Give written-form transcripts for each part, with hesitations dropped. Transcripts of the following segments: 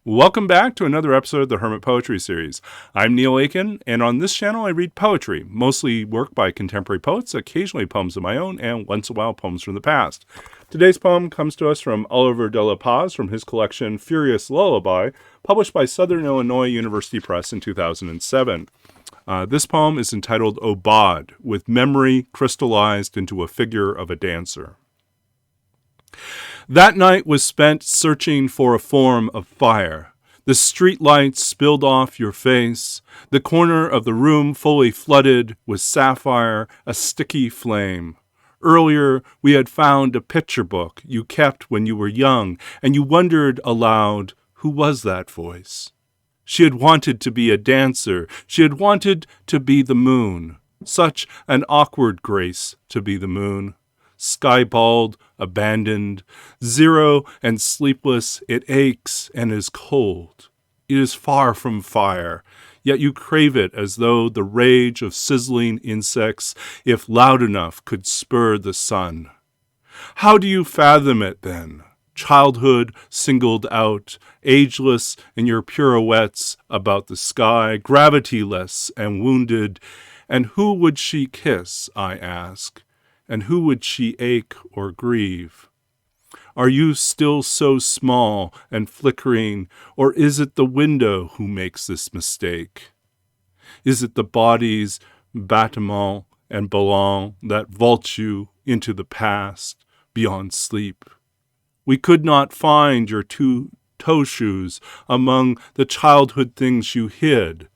Welcome back to another episode of the Hermit Poetry Series. I'm Neil Aitken, and on this channel I read poetry, mostly work by contemporary poets, occasionally poems of my own, and once in a while poems from the past. Today's poem comes to us from Oliver de la Paz from his collection Furious Lullaby, published by Southern Illinois University Press in 2007. This poem is entitled Aubade, with memory crystallized into a figure of a dancer. That night was spent searching for a form of fire. The street lights spilled off your face, the corner of the room fully flooded with sapphire, a sticky flame. Earlier, we had found a picture book you kept when you were young, and you wondered aloud, who was that voice? She had wanted to be a dancer. She had wanted to be the moon. Such an awkward grace to be the moon. Sky-bald, abandoned, zero and sleepless, it aches and is cold. It is far from fire, yet you crave it as though the rage of sizzling insects, if loud enough, could spur the sun. How do you fathom it, then? Childhood singled out, ageless in your pirouettes about the sky, gravityless and wounded. And who would she kiss, I ask? And who would she ache or grieve? Are you still so small and flickering, or is it the window who makes this mistake? Is it the body's battement and ballon that vaults you into the past beyond sleep? We could not find your two toe shoes among the childhood things you hid,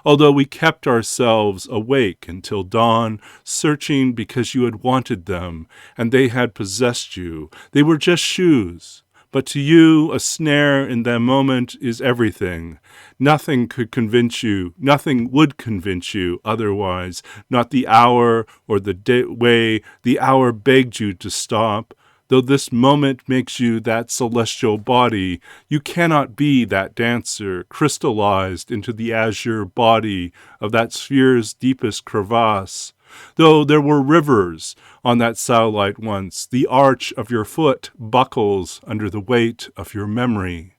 although we kept ourselves awake until dawn, searching because you had wanted them, and they had possessed you. They were just shoes, but to you a snare in that moment is everything. Nothing could convince you, nothing would convince you otherwise, not the hour or the way the hour begged you to stop. Though this moment makes you that celestial body, you cannot be that dancer crystallized into the azure body of that sphere's deepest crevasse. Though there were rivers on that satellite once, the arch of your foot buckles under the weight of your memory.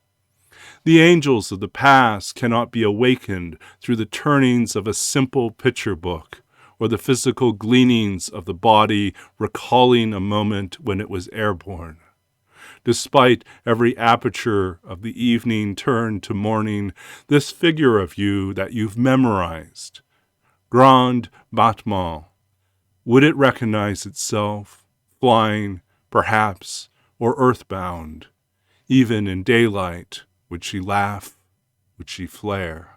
The angels of the past cannot be awakened through the turnings of a simple picture book, or the physical gleanings of the body recalling a moment when it was airborne. Despite every aperture of the evening turned to morning, this figure of you that you've memorized, grand battement, would it recognize itself, flying, perhaps, or earthbound? Even in daylight, would she laugh? Would she flare?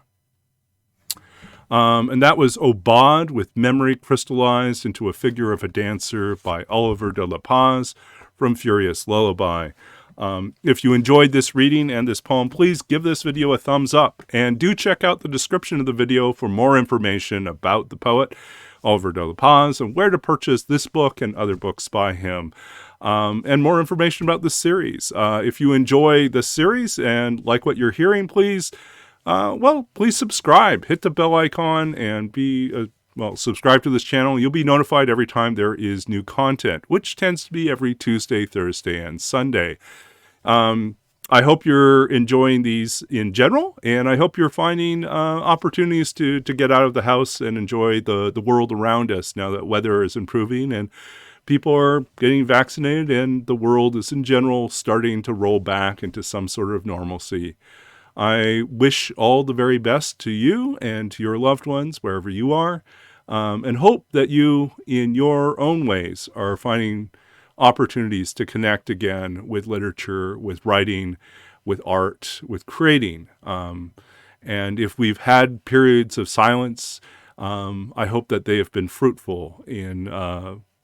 And that was Aubade with Memory Crystallized into a Figure of a Dancer by Oliver de la Paz from Furious Lullaby. If you enjoyed this reading and this poem, please give this video a thumbs up. And do check out the description of the video for more information about the poet, Oliver de la Paz, and where to purchase this book and other books by him. And more information about this series. If you enjoy this series and like what you're hearing, please subscribe. Hit the bell icon and subscribe to this channel. You'll be notified every time there is new content, which tends to be every Tuesday, Thursday, and Sunday. I hope you're enjoying these in general, and I hope you're finding opportunities to get out of the house and enjoy the world around us now that weather is improving and people are getting vaccinated and the world is in general starting to roll back into some sort of normalcy. I wish all the very best to you and to your loved ones wherever you are, and hope that you, in your own ways, are finding opportunities to connect again with literature, with writing, with art, with creating. And if we've had periods of silence, I hope that they have been fruitful in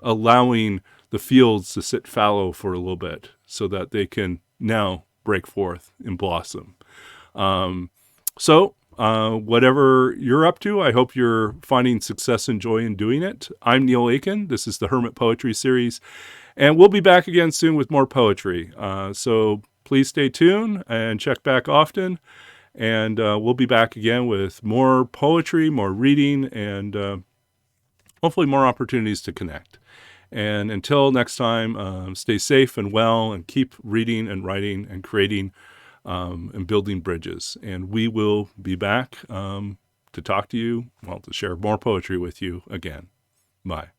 allowing the fields to sit fallow for a little bit so that they can now break forth and blossom. Whatever you're up to, I hope you're finding success and joy in doing it. I'm Neil Aitken. This is the Hermit Poetry Series, and we'll be back again soon with more poetry. So please stay tuned and check back often, and we'll be back again with more poetry, more reading, and hopefully more opportunities to connect. And until next time, stay safe and well, and keep reading and writing and creating and building bridges. And we will be back to talk to you, to share more poetry with you again. Bye.